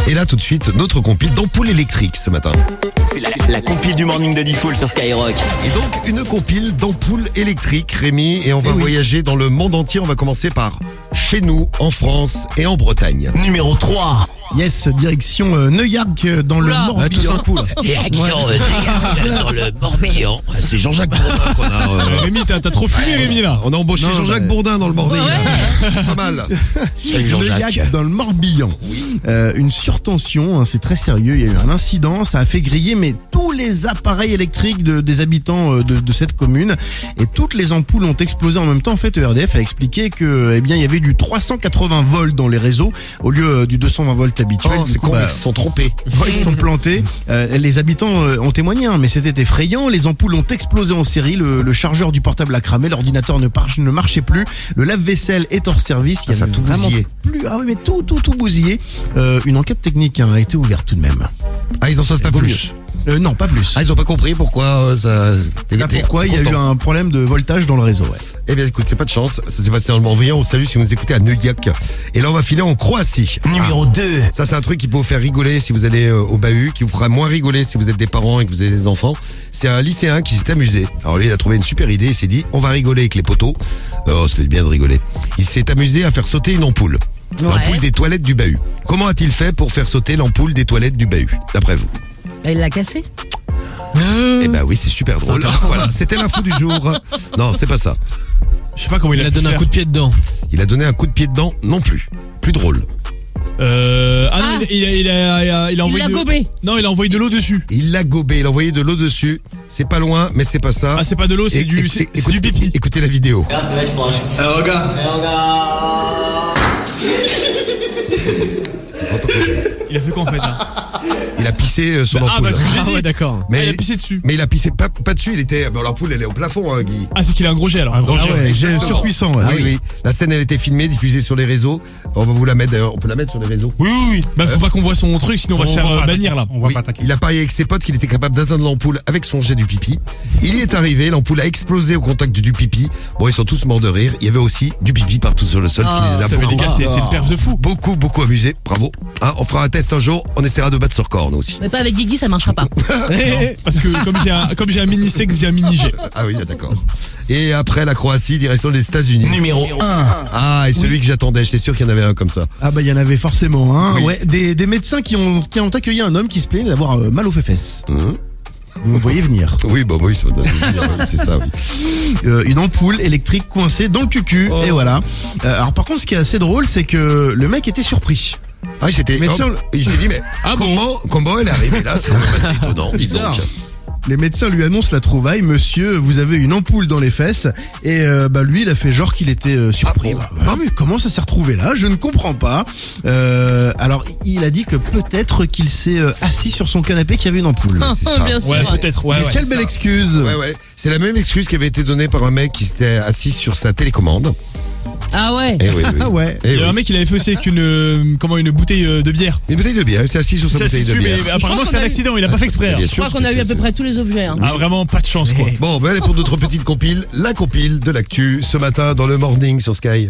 Et là, tout de suite, notre compile d'ampoules électriques ce matin. C'est la compile du morning de Diffoul sur Skyrock. Et donc, une compile d'ampoules électriques, Rémi, et on va voyager dans le monde entier. On va commencer par chez nous, en France et en Bretagne. Numéro 3. Yes, direction Neuillarc dans le Morbihan. Tous un coup là. Dans le Morbihan. C'est Jean-Jacques Bourdin qu'on a. Rémi, t'as trop fumé, Rémi là. On a embauché Non, Jean-Jacques Bourdin dans le Morbihan. Pas mal. Salut Jean-Jacques. Neuillarc dans le Morbihan. Une surtension, c'est très sérieux. Il y a eu un incident, ça a fait griller mais tous les appareils électriques des habitants de cette commune et toutes les ampoules ont explosé en même temps. En fait, ERDF a expliqué que, il y avait du 380 volts dans les réseaux au lieu du 220 volts habituel. Oh, c'est con, ils se sont trompés. Ils se sont plantés. Les habitants ont témoigné, mais c'était effrayant. Les ampoules ont explosé en série. Le chargeur du portable a cramé. L'ordinateur ne marchait plus. Le lave-vaisselle est hors service. Ça a tout bousillé. Ah oui, mais tout bousillé. Une enquête technique a été ouverte tout de même. Ah, ils en savent pas plus. Non, pas plus. Ah, ils ont pas compris pourquoi ça. Pourquoi il y a eu un problème de voltage dans le réseau. Ouais. Eh bien, écoute, c'est pas de chance. Ça s'est passé dans le Morbihan. On salue si vous nous écoutez à Neuillarc. Et là, on va filer en Croatie. Numéro 2. Ça, c'est un truc qui peut vous faire rigoler si vous allez au bahut, qui vous fera moins rigoler si vous êtes des parents et que vous avez des enfants. C'est un lycéen qui s'est amusé. Alors lui, il a trouvé une super idée. Il s'est dit, on va rigoler avec les poteaux. Oh, ça fait bien de rigoler. Il s'est amusé à faire sauter une ampoule. L'ampoule des toilettes du bahut. Comment a-t-il fait pour faire sauter l'ampoule des toilettes du bahut, d'après vous? Il l'a cassé. Eh ben oui, c'est super drôle. Voilà, c'était l'info du jour. Non, c'est pas ça. Je sais pas comment il a donné un coup de pied dedans. Il a donné un coup de pied dedans non plus. Plus drôle. Non, il a envoyé. Il l'a gobé. Non, il a envoyé de l'eau dessus. Il l'a gobé, il a envoyé de l'eau dessus. C'est pas loin, mais c'est pas ça. Ah, c'est pas de l'eau, c'est du pipi. Écoutez la vidéo. Il a fait quoi en fait là? Il a pissé son Ah, ampoule. bah ce que j'ai dit. ouais, d'accord. Mais il a pissé dessus. Mais il a pissé pas dessus, il était. L'ampoule, elle est au plafond, hein, Guy. Ah, c'est qu'il a un gros jet alors. Un gros Ah ouais, j'ai surpuissant. Ouais. Oui. La scène, elle a été filmée, diffusée sur les réseaux. On va vous la mettre d'ailleurs. On peut la mettre sur les réseaux. Oui. Bah, faut pas qu'on voit son truc, sinon on va se faire bannir là. Oui, il a parié avec ses potes qu'il était capable d'atteindre l'ampoule avec son jet du pipi. Il y est arrivé, l'ampoule a explosé au contact du pipi. Bon, ils sont tous morts de rire. Il y avait aussi du pipi partout sur le sol, ce qui les a Ça veut les gars, c'est le perf de fou. beaucoup amusés. Bravo. Hein, on fera un test un jour. On essaiera de battre ce record, nous aussi. Mais pas avec Guigui, ça marchera pas. Parce que comme j'ai un mini sexe, j'ai un mini jet. Ah oui, d'accord. Et après la Croatie, direction les États-Unis. Numéro 1. Ah, et celui que j'attendais, j'étais sûr qu'il y en avait un comme ça. Ah bah il y en avait forcément un. Oui. Ouais, des médecins qui ont accueilli un homme qui se plaignait d'avoir mal aux fesses. Vous me voyez venir. Oui, bah oui, c'est ça. Oui. Une ampoule électrique coincée dans le cucu. Et voilà. Alors par contre, ce qui est assez drôle, c'est que le mec était surpris. Ah, il s'est dit, mais comment elle est arrivée là? C'est quand même assez étonnant, disons. Les médecins lui annoncent la trouvaille. Monsieur, vous avez une ampoule dans les fesses. Et lui, il a fait genre qu'il était surpris. Mais comment ça s'est retrouvé là? Je ne comprends pas. Alors, il a dit que peut-être qu'il s'est assis sur son canapé qu'il y avait une ampoule. C'est ça. Bien sûr. Ouais, peut-être. Mais quelle belle excuse. Ouais. C'est la même excuse qui avait été donnée par un mec qui s'était assis sur sa télécommande. Ah ouais. Eh oui. Ah ouais. Eh Il y a oui. un mec, il avait fait aussi avec une bouteille de bière. Une bouteille de bière, il s'est assis sur sa Ça, bouteille c'est de sûr, bière. mais apparemment Je crois c'était un qu'on a eu- accident, il a pas fait exprès. Bien Je sûr, crois qu'on a eu à peu près tous les objets. Ah, vraiment pas de chance quoi. Bon, allez pour notre petite compile, la compile de l'actu ce matin dans le morning sur Sky.